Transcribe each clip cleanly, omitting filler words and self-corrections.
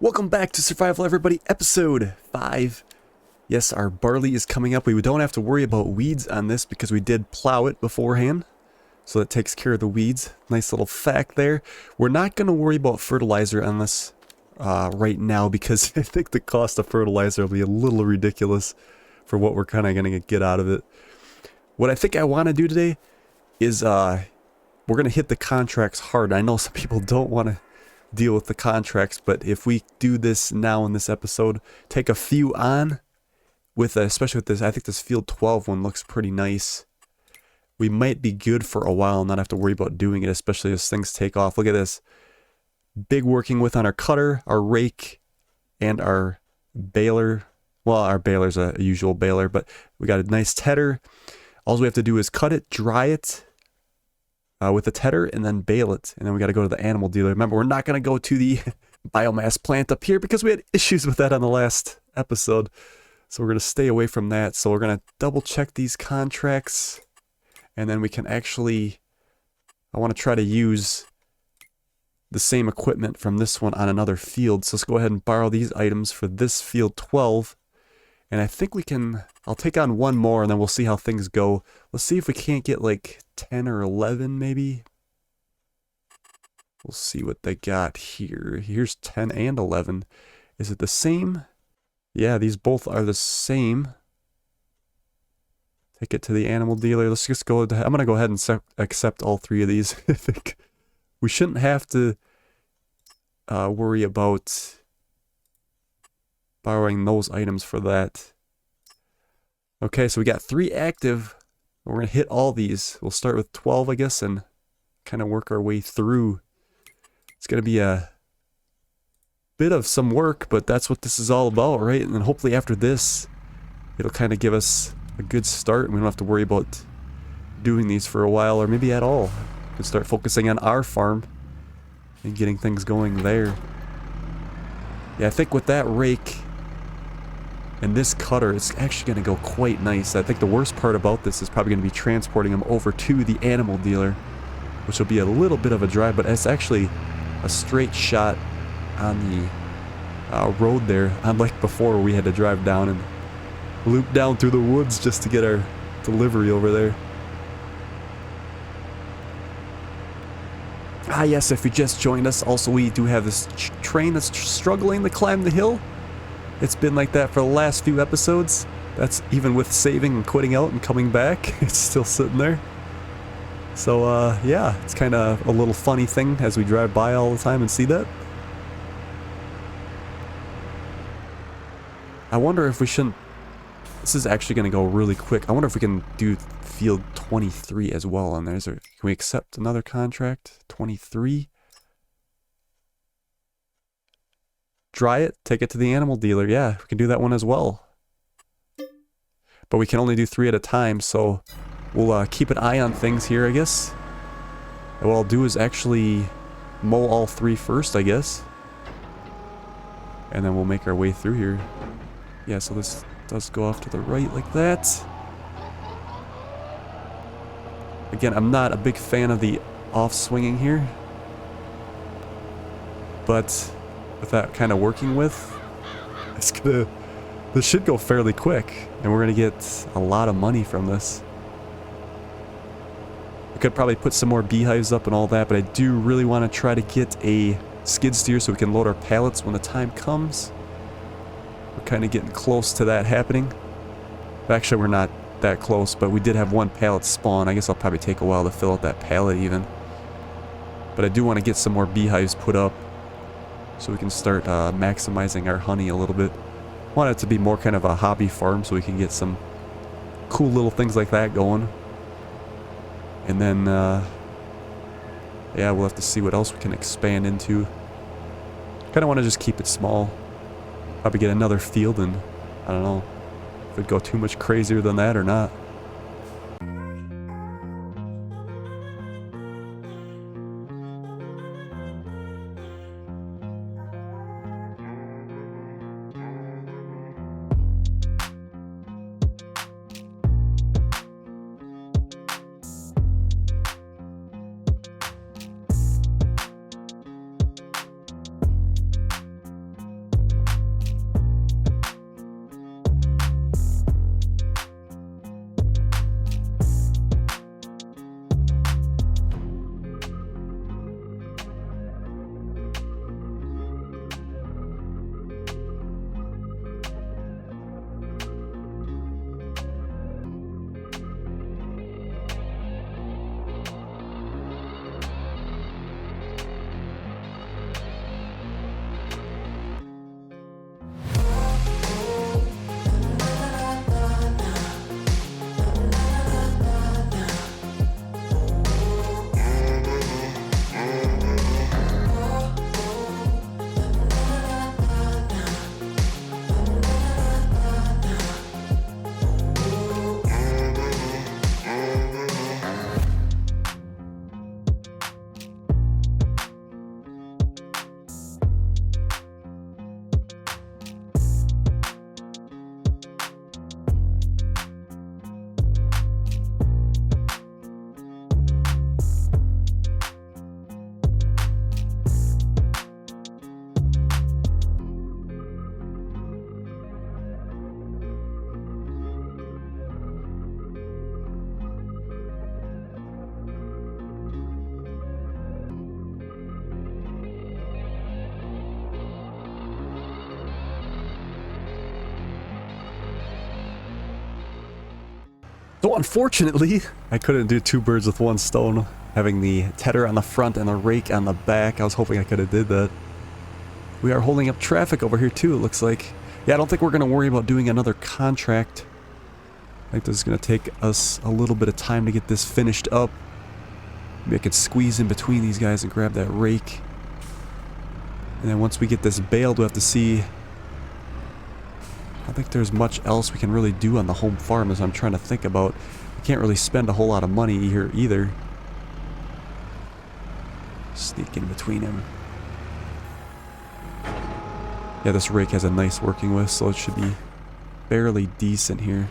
Welcome back to Survival Everybody, episode 5. Yes, our barley is coming up. We don't have to worry about weeds on this because we did plow it beforehand. So that takes care of the weeds. Nice little fact there. We're not going to worry about fertilizer on this right now because I think the cost of fertilizer will be a little ridiculous for what we're kind of going to get out of it. What I think I want to do today is we're going to hit the contracts hard. I know some people don't want to deal with the contracts, but if we do this now in this episode, take a few on with especially with this, I think this field 12 one looks pretty nice. We might be good for a while and not have to worry about doing it, especially as things take off. Look at this. Big working with on our cutter, our rake, and our baler. Well, our baler's a usual baler, but we got a nice tedder. All we have to do is cut it, dry it with a tedder, and then bale it. And then we got to go to the animal dealer. Remember, we're not going to go to the biomass plant up here because we had issues with that on the last episode. So we're going to stay away from that. So we're going to double check these contracts. And then we can actually, I want to try to use the same equipment from this one on another field. So let's go ahead and borrow these items for this field 12. And I think we can, I'll take on one more and then we'll see how things go. Let's see if we can't get like 10 or 11 maybe. We'll see what they got here. Here's 10 and 11. Is it the same? Yeah, these both are the same. Take it to the animal dealer. Let's just go, I'm going to go ahead and accept all three of these. I think we shouldn't have to worry about borrowing those items for that. Okay, so we got 3 active. We're going to hit all these. We'll start with 12, I guess, and kind of work our way through. It's going to be a bit of some work, but that's what this is all about, right? And then hopefully after this, it'll kind of give us a good start, and we don't have to worry about doing these for a while, or maybe at all. We can start focusing on our farm and getting things going there. Yeah, I think with that rake and this cutter, it's actually going to go quite nice. I think the worst part about this is probably going to be transporting them over to the animal dealer, which will be a little bit of a drive, but it's actually a straight shot on the road there, unlike before we had to drive down and loop down through the woods just to get our delivery over there. Ah yes, if you just joined us, also we do have this train that's struggling to climb the hill. It's been like that for the last few episodes. That's even with saving and quitting out and coming back. It's still sitting there. So yeah, it's kind of a little funny thing as we drive by all the time and see that. I wonder if we shouldn't... This is actually going to go really quick. I wonder if we can do field 23 as well on there. Can we accept another contract? 23? Dry it, take it to the animal dealer. Yeah, we can do that one as well. But we can only do 3 at a time, so we'll keep an eye on things here, I guess. And what I'll do is actually mow all 3 first, I guess. And then we'll make our way through here. Yeah, so this does go off to the right like that. Again, I'm not a big fan of the off-swinging here. But with that kind of working with, this should go fairly quick, and we're gonna get a lot of money from this. We could probably put some more beehives up and all that, but I do really want to try to get a skid steer so we can load our pallets when the time comes. We're kind of getting close to that happening. Actually, we're not that close, but we did have 1 pallet spawn. I guess I'll probably take a while to fill out that pallet even. But I do want to get some more beehives put up so we can start maximizing our honey a little bit. I want it to be more kind of a hobby farm so we can get some cool little things like that going. And then, yeah, we'll have to see what else we can expand into. Kind of want to just keep it small. Probably get another field, and I don't know if it'd go too much crazier than that or not. So unfortunately, I couldn't do two birds with one stone. Having the tedder on the front and the rake on the back. I was hoping I could have did that. We are holding up traffic over here too, it looks like. Yeah, I don't think we're going to worry about doing another contract. I think this is going to take us a little bit of time to get this finished up. Maybe I could squeeze in between these guys and grab that rake. And then once we get this baled, we'll have to see. I don't think there's much else we can really do on the home farm as I'm trying to think about. We can't really spend a whole lot of money here either. Sneak in between him. Yeah, this rake has a nice working with, so it should be fairly decent here.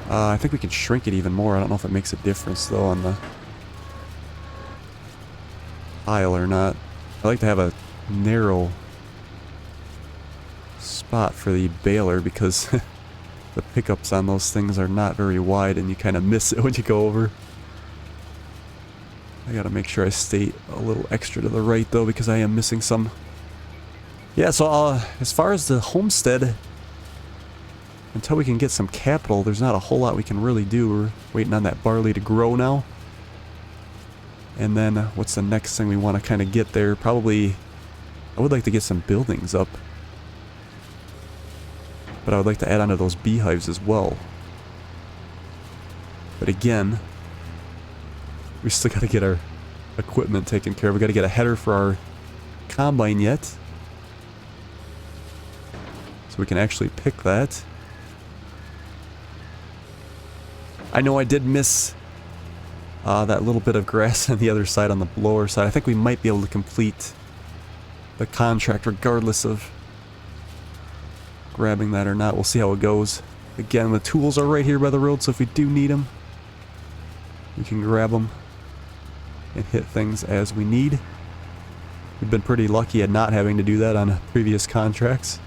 I think we can shrink it even more. I don't know if it makes a difference though on the pile or not. I like to have a narrow spot for the baler because the pickups on those things are not very wide and you kind of miss it when you go over. I gotta make sure I stay a little extra to the right though because I am missing some. Yeah, so as far as the homestead, until we can get some capital, there's not a whole lot we can really do. We're waiting on that barley to grow now. And then what's the next thing we want to kind of get there? Probably, I would like to get some buildings up. But I would like to add on to those beehives as well. But again, we still got to get our equipment taken care of. We got to get a header for our combine yet. So we can actually pick that. I know I did miss that little bit of grass on the other side, on the blower side. I think we might be able to complete the contract regardless of grabbing that or not. We'll see how it goes. Again, the tools are right here by the road, so if we do need them, we can grab them and hit things as we need. We've been pretty lucky at not having to do that on previous contracts.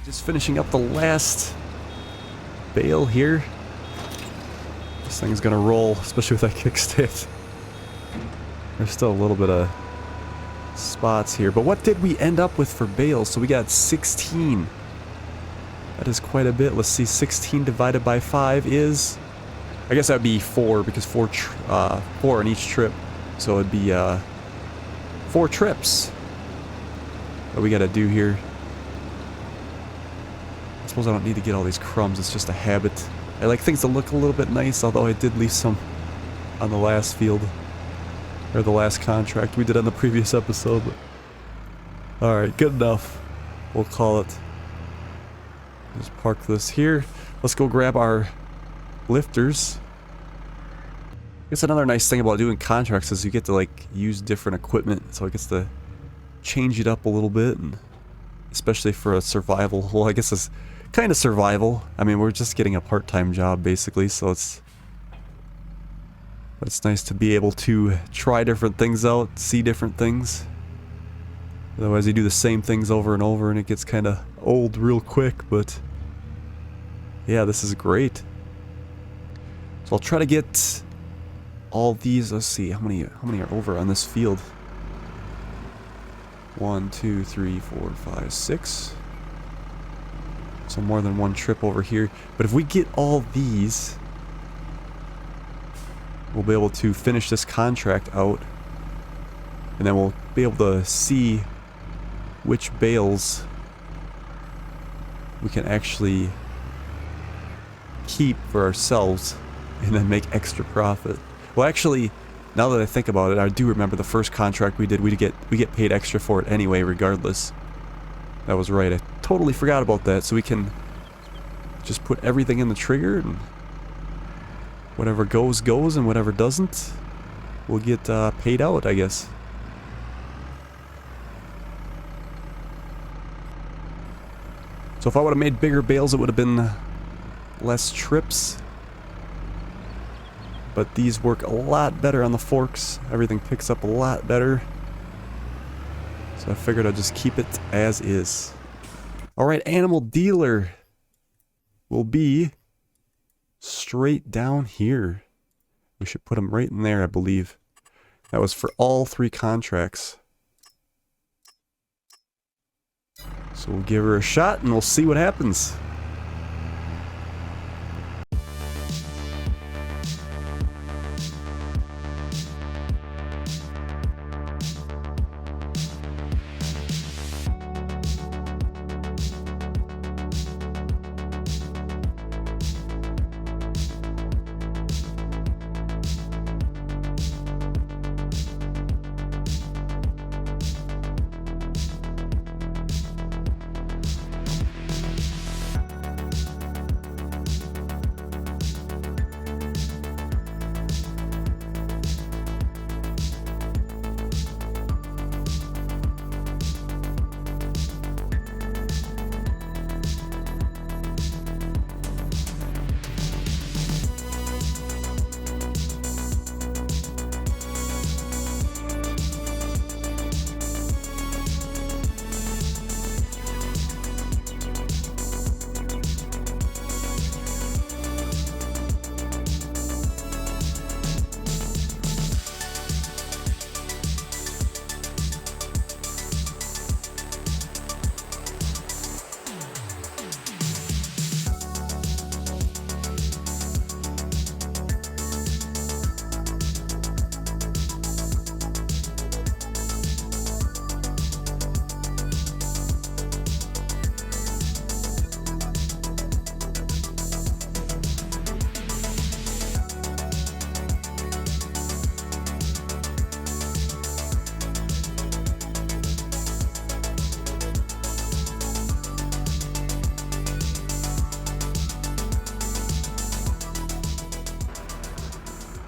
Just finishing up the last bale here. This thing's gonna roll, especially with that kickstand. There's still a little bit of spots here, but what did we end up with for bales? So we got 16. That is quite a bit. Let's see, 16 divided by 5 is, I guess that would be 4 because 4 on each trip. So it'd be 4 trips that we gotta do here. I suppose I don't need to get all these crumbs, it's just a habit. I like things to look a little bit nice, although I did leave some on the last field. Or the last contract we did on the previous episode. Alright, good enough. We'll call it. Just park this here. Let's go grab our lifters. guess another nice thing about doing contracts is you get to like use different equipment, so it gets to change it up a little bit, and especially for a survival. Well, I guess it's kind of survival. I mean, we're just getting a part-time job basically, so but it's nice to be able to try different things out, see different things. Otherwise you do the same things over and over and it gets kind of old real quick, but yeah, this is great. So I'll try to get all these. Let's see, how many are over on this field? 1, 2, 3, 4, 5, 6. So more than one trip over here. But if we get all these, we'll be able to finish this contract out, and then we'll be able to see which bales we can actually keep for ourselves and then make extra profit. Well, actually, now that I think about it, I do remember the first contract we did, we get paid extra for it anyway, regardless. That was right. I totally forgot about that. So we can just put everything in the trigger, and whatever goes, goes, and whatever doesn't, we'll get paid out, I guess. So if I would have made bigger bales, it would have been less trips. But these work a lot better on the forks. Everything picks up a lot better. So I figured I'd just keep it as is. Alright, animal dealer will be straight down here. We should put him right in there, I believe. That was for all 3 contracts. So we'll give her a shot and we'll see what happens.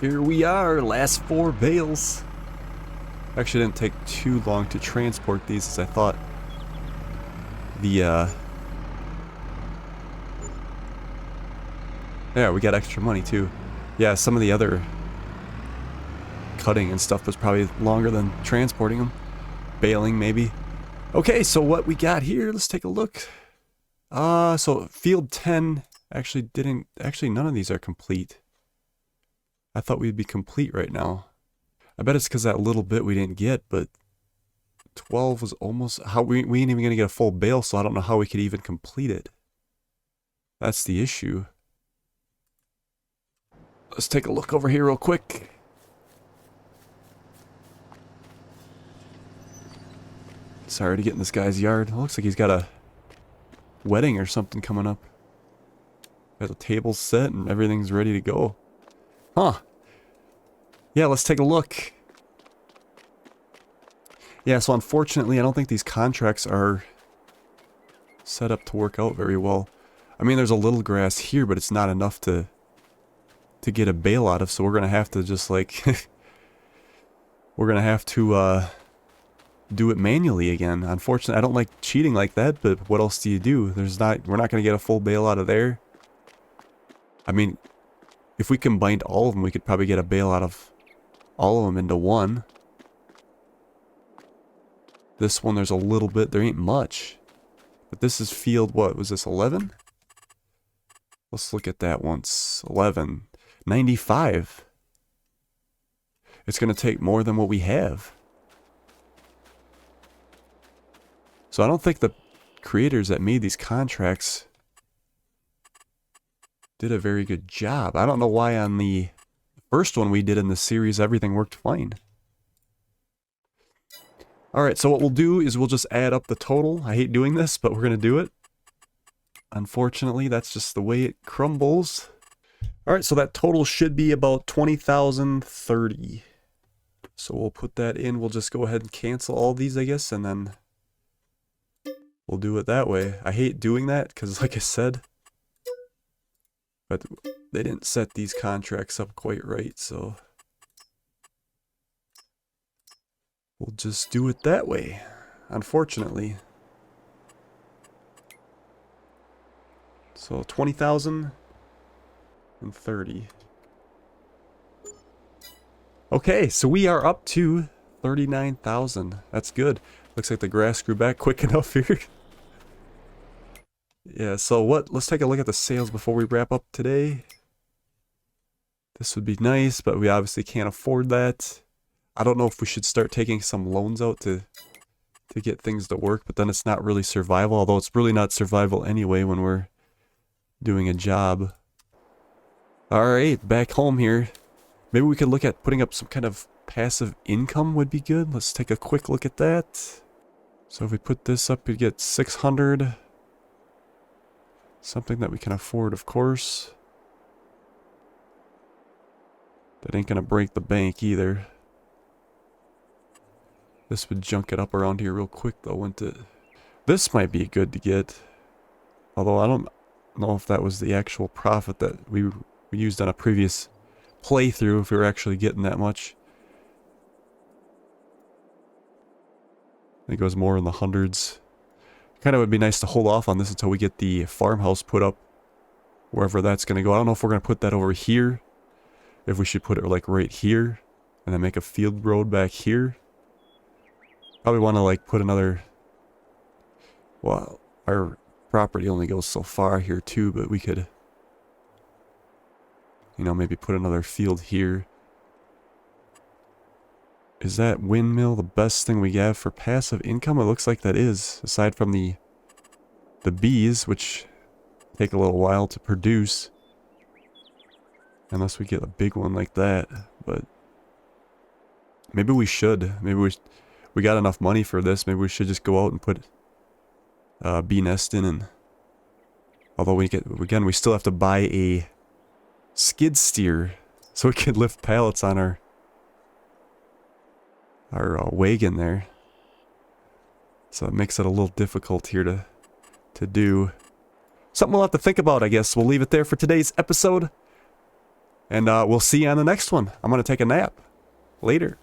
Here we are, last 4 bales. Actually didn't take too long to transport these as I thought. Yeah, we got extra money too. Yeah, some of the other cutting and stuff was probably longer than transporting them. Baling maybe. Okay, so what we got here, let's take a look. So field 10 actually none of these are complete. I thought we'd be complete right now. I bet it's because that little bit we didn't get, but 12 was almost... we ain't even going to get a full bale, so I don't know how we could even complete it. That's the issue. Let's take a look over here real quick. Sorry to get in this guy's yard. It looks like he's got a wedding or something coming up. Got the table set and everything's ready to go. Huh. Yeah, let's take a look. Yeah, so unfortunately, I don't think these contracts are set up to work out very well. I mean, there's a little grass here, but it's not enough to to get a bale out of, so we're gonna have to just like we're gonna have to do it manually again. Unfortunately, I don't like cheating like that, but what else do you do? We're not gonna get a full bale out of there. I mean, if we combined all of them, we could probably get a bale out of all of them into one. This one, there's a little bit, there ain't much. But this is field, what was this, 11? Let's look at that once. 11. 95. It's gonna take more than what we have. So I don't think the creators that made these contracts did a very good job. I don't know why on the first one we did in the series everything worked fine. Alright, so what we'll do is we'll just add up the total. I hate doing this, but we're going to do it. Unfortunately, that's just the way it crumbles. Alright, so that total should be about 20,030. So we'll put that in. We'll just go ahead and cancel all these, I guess, and then we'll do it that way. I hate doing that because, like I said, but they didn't set these contracts up quite right, so we'll just do it that way, unfortunately. So 20,030. Okay, so we are up to 39,000. That's good. Looks like the grass grew back quick enough here. Yeah, so let's take a look at the sales before we wrap up today. This would be nice, but we obviously can't afford that. I don't know if we should start taking some loans out to get things to work, but then it's not really survival, although it's really not survival anyway when we're doing a job. Alright, back home here. Maybe we could look at putting up some kind of passive income would be good. Let's take a quick look at that. So if we put this up, we get 600. Something that we can afford, of course. That ain't gonna break the bank either. This would junk it up around here real quick though, wouldn't it? This might be good to get. Although I don't know if that was the actual profit that we used on a previous playthrough, if we were actually getting that much. I think it was more in the hundreds. Kind of would be nice to hold off on this until we get the farmhouse put up wherever that's going to go. I don't know if we're going to put that over here. If we should put it like right here and then make a field road back here. Probably want to like put another... Well, our property only goes so far here too, but we could, you know, maybe put another field here. Is that windmill the best thing we have for passive income? It looks like that is, aside from the bees, which take a little while to produce. Unless we get a big one like that, but maybe we should. Maybe we got enough money for this. Maybe we should just go out and put bee nest in. And although we still have to buy a skid steer so we can lift pallets on our wagon there. So it makes it a little difficult here to do. Something we'll have to think about, I guess. We'll leave it there for today's episode. And we'll see you on the next one. I'm going to take a nap. Later.